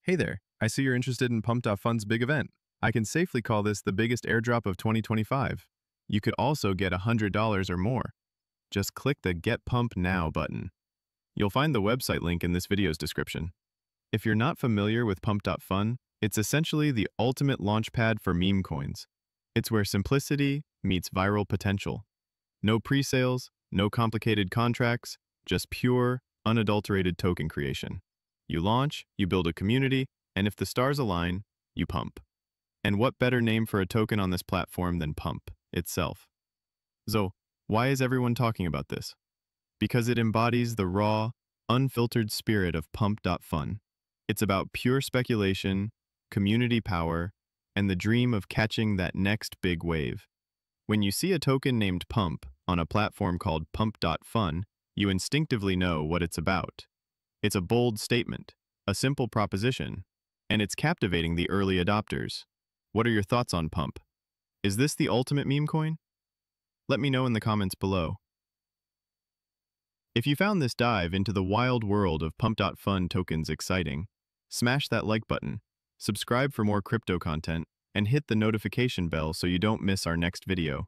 Hey there, I see you're interested in pump.fun's big event. I can safely call this the biggest airdrop of 2025. You could also get $100 or more. Just click the Get Pump Now button. You'll find the website link in this video's description. If you're not familiar with pump.fun, it's essentially the ultimate launchpad for meme coins. It's where simplicity meets viral potential. No pre-sales, no complicated contracts, just pure, unadulterated token creation. You launch, you build a community, and if the stars align, you pump. And what better name for a token on this platform than Pump itself? So, why is everyone talking about this? Because it embodies the raw, unfiltered spirit of pump.fun. It's about pure speculation, community power, and the dream of catching that next big wave. When you see a token named Pump on a platform called pump.fun, you instinctively know what it's about. It's a bold statement, a simple proposition, and it's captivating the early adopters. What are your thoughts on Pump? Is this the ultimate meme coin? Let me know in the comments below. If you found this dive into the wild world of pump.fun tokens exciting, smash that like button, subscribe for more crypto content, and hit the notification bell so you don't miss our next video.